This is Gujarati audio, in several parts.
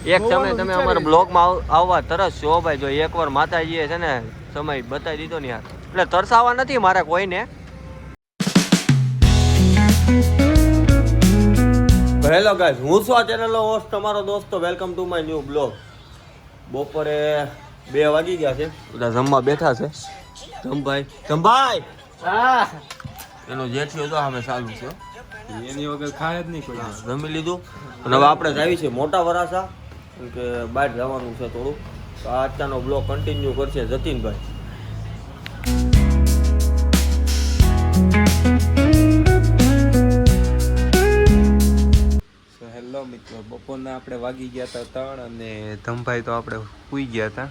એક સમય તમે અમારા બ્લોગમાં આવવા તરસ છો ભાઈ. જો એકવાર માતાજીએ છે ને સમય બતાવી દીધો ને યાર, એટલે તરસાવા નથી મારે કોઈને. હેલો ગાઈસ, હું છું આ ચેનલનો હોસ્ટ તમારો દોસ્તો. Welcome to my new blog. બપોરે 2 વાગી ગયા છે, બધા જમવા બેઠા છે. જમભાઈ હા, એનો જેઠિયો તો અમે ચાલુ છે, એની વગર ખાય જ નહીં કોઈ. જમી લીધું અને હવે આપણે જાવી છે મોટા વરાસા, કેમ કે બહાર જવાનું છે થોડું. તો આજનો બ્લોગ કન્ટિન્યુ કરશે જતીનભાઈ. હેલો મિત્રો, બપોરના આપણે વાગી ગયા હતા 3 અને ધમભાઈ તો આપણે સૂઈ ગયા હતા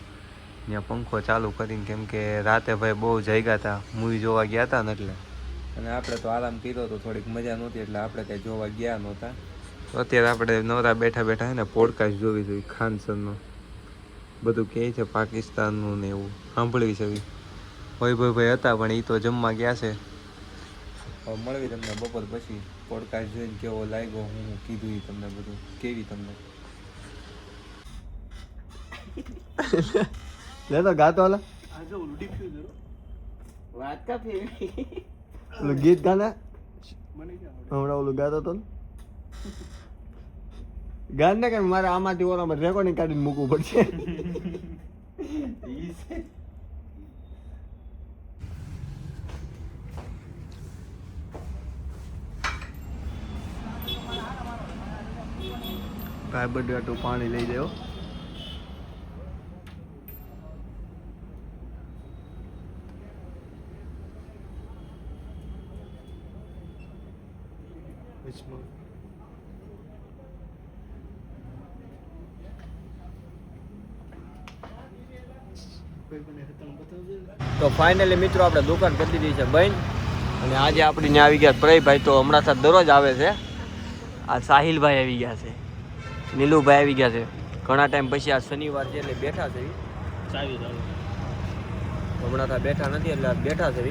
ત્યાં પંખો ચાલુ કરીને, કેમ કે રાતે ભાઈ બહુ જાગ્યા હતા, મૂવી જોવા ગયા હતા ને એટલે. અને આપણે તો આરામ કર્યો તો થોડીક મજા નહોતી એટલે આપણે કંઈ જોવા ગયા નહોતા. તો અત્યારે આપણે નવરા બેઠા બેઠા છે ને પોડકાસ્ટ જોવી જોઈએ. ખાન સરનું બધું કહે છે પાકિસ્તાનનું ને એવું સાંભળવી છે. ભાઈ હતા પણ એ તો જમવા ગયા છે. હવે મળવી તમને બપોર પછી પોડકાસ્ટ જોઈને કેવો લાગ્યો, હું કીધું એ તમને બધું કેવી તમને. લે તો ગાતો હાલા આજે ઉલટી થયું જરો વાત કા ફેરી ઓલું ગીત ગાના મને ક્યાં હમણાં ઓલું ગાતો તો ગાન ને કે મારે આમાંથી ઓલામાં રેકોર્ડિંગ કાઢીને મૂકવું પડશે. ભાઈ બધું આટલું પાણી લઈ દેવો. તો ફાઇનલી મિત્રો આપણે દુકાન કરી દીધી છે બંધ, અને આજે આપણી ત્યાં આવી ગયા પ્રયભાઈ. તો હમણાં સાથે દરરોજ આવે છે. આ સાહિલભાઈ આવી ગયા છે, નીલુભાઈ આવી ગયા છે ઘણા ટાઈમ પછી. આ શનિવાર છે એટલે બેઠા છે. હમણાં તો બેઠા નથી એટલે બેઠા છે.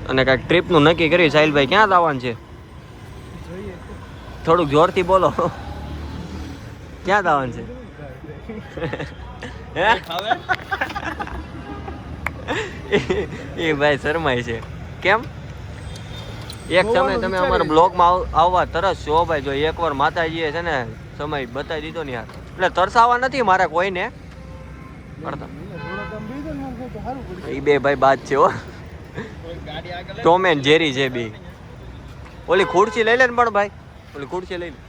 અને કાંઈક ટ્રીપનું નક્કી કરી. સાહિલભાઈ ક્યાં જવાનું છે? થોડુંક જોરથી બોલો, ક્યાં જવાનું છે? એ ભાઈ શરમાય છે. કેમ? એક સમય તમે અમારા બ્લોગમાં આવવા તરસ છો ભાઈ. જો એકવાર માતાજીએ છે ને સમય બતાવી દીધો ને યાર, એટલે તરસાવા નથી મારે કોઈને. એ બે ભાઈ બાદ છે હો, ટોમ એન્ડ જેરી છે બે. ઓલી ખુરશી લઈ લે ને પણ ભાઈ, ઓલી ખુરશી લઈ લે.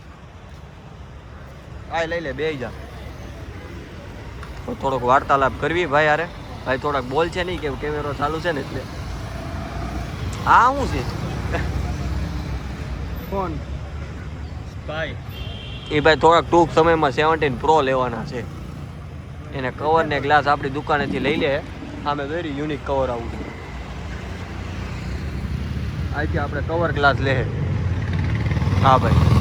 આ લઈ લે, બેસી જા. થોડોક વાર્તાલાપ કરવી ભાઈ. અરે ભાઈ થોડાક બોલ છે નહીં, કે કેમેરો ચાલુ છે ને એટલે. આ શું છે? કોણ ભાઈ? એ ભાઈ થોડાક ટૂંક સમયમાં 17 Pro લેવાના છે. એને કવર ને ગ્લાસ આપણી દુકાનેથી લઈ લે. સામે વેરી યુનિક કવર આવું છે. આજથી આપણે કવર ગ્લાસ લે. હા ભાઈ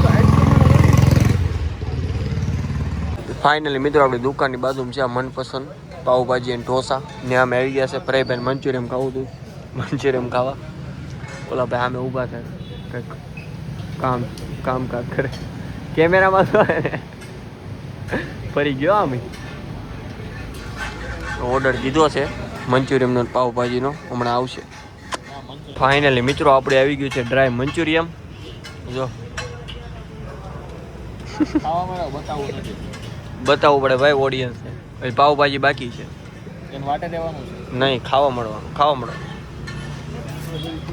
ફાઇનલી મિત્રો આપણી દુકાનની બાજુમાં છે આ મનપસંદ પાઉભાજી અને ઢોસા ને. અમે આવી ગયા છે પ્રયભાઈ મંચુરિયમ ખાવું હતું, મંચુરિયમ ખાવા. ઓલા ભાઈ સામે ઊભા થાય, કંઈક કામકાજ કરે. કેમેરામાં તો ફરી ગયો. અમે ઓર્ડર દીધો છે મંચુરિયમનો પાઉભાજીનો, હમણાં આવશે. ફાઇનલી મિત્રો આપણે આવી ગયું છે ડ્રાય મંચુરિયમ. જો બતાવવું પડે ભાઈ ઓડિયન્સને. પાઉભાજી બાકી છે, નહીં ખાવા મળવાનું.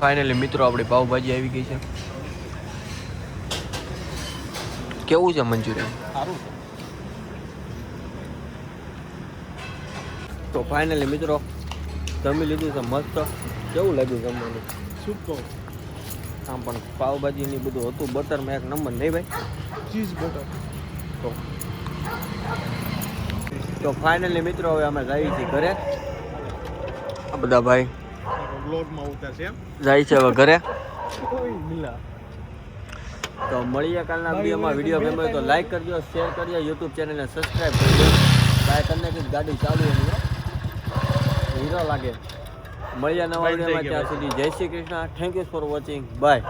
ફાઇનલી મિત્રો આપણી પાઉભાજી આવી ગઈ છે. કેવું છે મંચુરિયન? સારું. તો ફાઇનલી મિત્રો જમી લીધું છે મસ્ત. કેવું લાગ્યું જમવાનું? સુપર. આમ પણ પાવભાજીની બધું હતું બટરમાં એક નંબર નહીં ભાઈ? Cheese butter. તો ફાઇનલી મિત્રો હવે અમે જઈએ છીએ ઘરે. આ બધા ભાઈ બ્લોગમાં ઉતારશે એમ જાય છે હવે ઘરે. ઓય મિલા. તો મળીએ કાલના વિડીયોમાં. વિડીયો ગમ્યો હોય તો લાઈક કરજો, શેર કરજો, યુટ્યુબ ચેનલને સબસ્ક્રાઈબ કરજો. બાય કરીને કંઈક ગાડી ચાલુ એની હીરો લાગે. મળીએ નવા વિડીયોમાં. ત્યાં સુધી જય Shri Krishna. Thank you for watching. By.